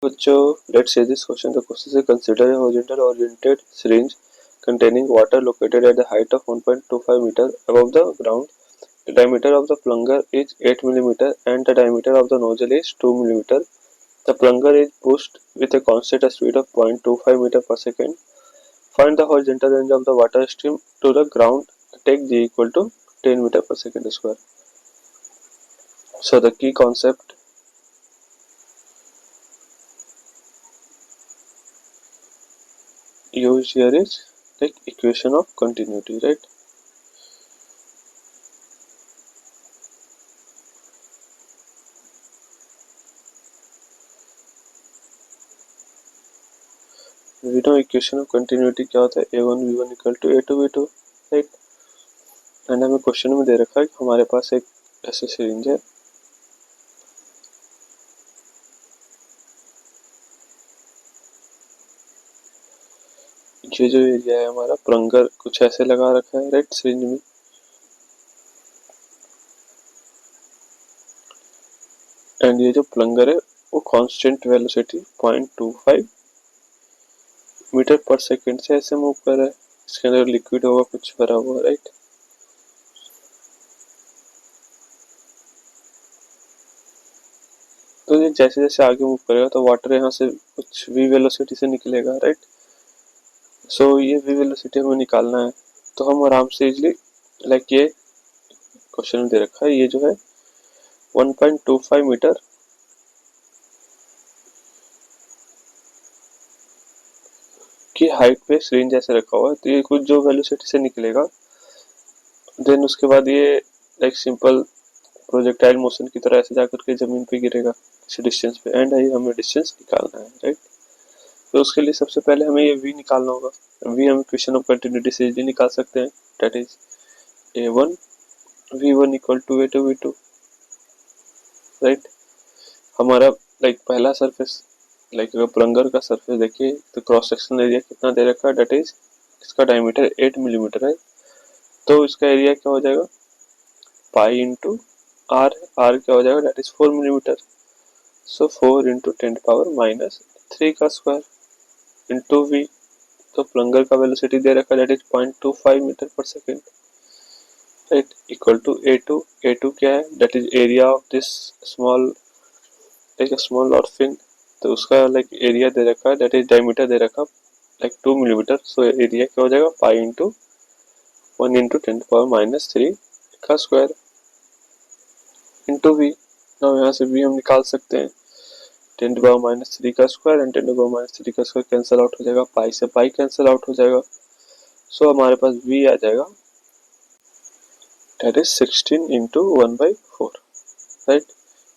बच्चों, let's say this question. The question is consider a horizontal oriented syringe containing water located at the height of 1.25 meter above the ground. The diameter of the plunger is 8 mm and the diameter of the nozzle is 2 mm. The plunger is pushed with a constant speed of 0.25 meter per second. Find the horizontal range of the water stream to the ground. Take G equal to 10 meter per second square. So the key concept used here is like equation of continuity, right? We know equation of continuity क्या होता है, a1 v1 equal to a2 v2, right. And हमें question में दे रखा है कि हमारे पास एक ऐसे सिरिंज है, ये जो एरिया है हमारा प्लंगर कुछ ऐसे लगा रखा है, राइट, सिरिंज में। एंड ये जो प्लंगर है वो कांस्टेंट वेलोसिटी 0.25 मीटर पर सेकंड से ऐसे मूव कर रहा है। इसके अंदर लिक्विड होगा कुछ भरा हुआ, राइट। तो ये जैसे जैसे आगे मूव करेगा तो वाटर यहाँ से कुछ v वेलोसिटी से निकलेगा, राइट। सो ये v वेलोसिटी हमें निकालना है, तो हम आराम से इजली लाइक ये क्वेश्चन में दे रखा है, ये जो है 1.25 मीटर की हाइट पे सिरिंज ऐसे रखा हुआ है, तो ये कुछ जो वेलोसिटी से निकलेगा, देन उसके बाद ये लाइक सिंपल प्रोजेक्टाइल मोशन की तरह ऐसे जाकर के जमीन पे गिरेगा किसी डिस्टेंस पे। एंड हमें डिस्टेंस निकालना है, राइट। तो उसके लिए सबसे पहले हमें ये v निकालना होगा। v हम इक्वेशन ऑफ कंटिन्यूटी से इजीली निकाल सकते हैं, that is a1 v1 equal to a2 v2, right. हमारा लाइक पहला सरफेस लाइक अगर प्लंगर का सरफेस देखिए तो क्रॉस सेक्शन एरिया कितना दे रखा है, दैट इज इसका डायमीटर 8 मिलीमीटर है, तो इसका एरिया क्या हो जाएगा पाई इंटू आर, आर क्या हो जाएगा that is 4 millimetre. So 4 into 10⁻³ का स्क्वायर इंटू वी, तो प्लंगर का वेलोसिटी दे रखा है that is 0.25 metre per second, right, equal to a2। a2 क्या है that is area of this small like small orifice, तो उसका लाइक एरिया दे रखा है दैट इज डायमीटर दे रखा लाइक 2 मिलीमीटर। सो एरिया क्या हो जाएगा पाई इंटू 1 इंटू 10⁻³ का स्क्वायर इंटू वी। नाउ यहाँ से वी हम निकाल सकते हैं 10⁻³ का स्क्वायर एंड 10⁻³ का स्क्वायर कैंसिल आउट हो जाएगा, पाई से पाई कैंसिल आउट हो जाएगा। सो हमारे पास v आ जाएगा that is 16 into 1/4, right,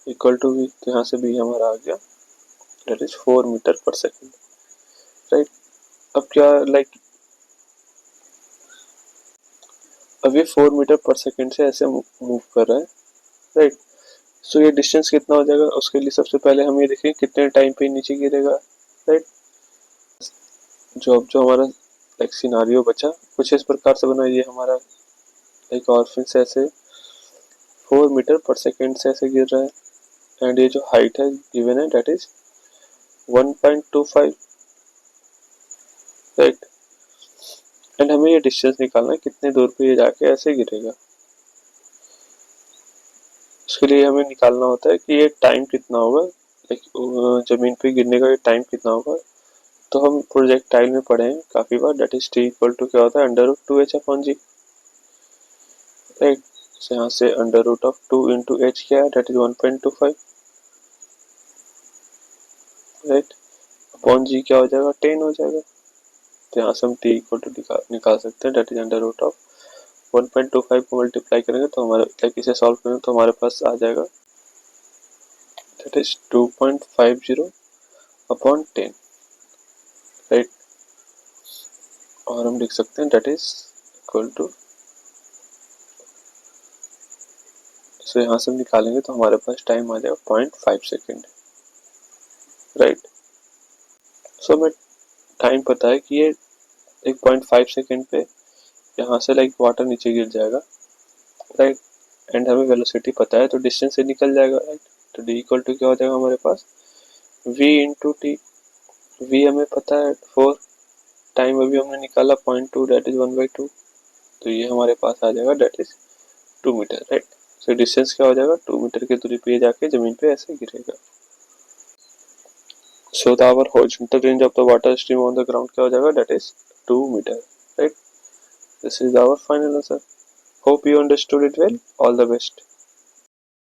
equal to v। तो यहाँ से v हमारा आ गया that is 4 metre per second, right. अब क्या लाइक अब ये 4 मीटर पर सेकेंड से ऐसे मूव कर रहा है, राइट। सो ये डिस्टेंस कितना हो जाएगा, उसके लिए सबसे पहले हम ये देखें कितने टाइम पे नीचे गिरेगा, राइट। जो हमारा लाइक सिनारियो बचा कुछ इस प्रकार से बना, ये हमारा लाइक ऑर्फिन से ऐसे 4 मीटर पर सेकेंड से ऐसे गिर रहा है एंड ये जो हाइट है गिवन है दैट इज 1.25, राइट। एंड हमें ये डिस्टेंस निकालना है कितने दूर पे ये जाके ऐसे गिरेगा। उसके लिए हमें निकालना होता है कि ये टाइम कितना होगा, लाइक जमीन पे गिरने का ये टाइम कितना होगा। तो हम प्रोजेक्टाइल में पढ़े हैं काफी बार that is t equal to क्या होता है √2h/g, राइट। यहाँ से √2 इंटू h क्या है that is 1.25, right, upon g क्या हो जाएगा 10 हो जाएगा। तो यहाँ से हम t इक्वल टू निकाल सकते हैं दैट इज √1.25 को मल्टीप्लाई करेंगे तो हमारे लाइक इसे सॉल्व करेंगे तो हमारे पास आ जाएगा दैट इज 2.50 अपॉन 10, राइट। और हम लिख सकते हैं दैट इज इक्वल टू, सो यहाँ से हम निकालेंगे तो हमारे पास टाइम आ जाएगा 0.5 सेकेंड, राइट। सो हमें टाइम पता है कि ये 1.5 सेकेंड पे यहाँ से लाइक वाटर नीचे गिर जाएगा, राइट। एंड हमें वेलोसिटी पता है तो डिस्टेंस से निकल जाएगा, राइट। तो d इक्वल टू क्या हो जाएगा हमारे पास v इंटू टी, v हमें पता है 4, टाइम अभी हमने निकाला 0.2 दैट इज 1/2, तो ये हमारे पास आ जाएगा that is 2 metre, right. So distance क्या हो जाएगा, 2 मीटर की दूरी पे जाके जमीन पे ऐसे गिरेगा। So the our horizontal range of the water stream on the ground क्या हो जाएगा, that is 2 metre, right. This is our final answer. Hope you understood it well, all the best.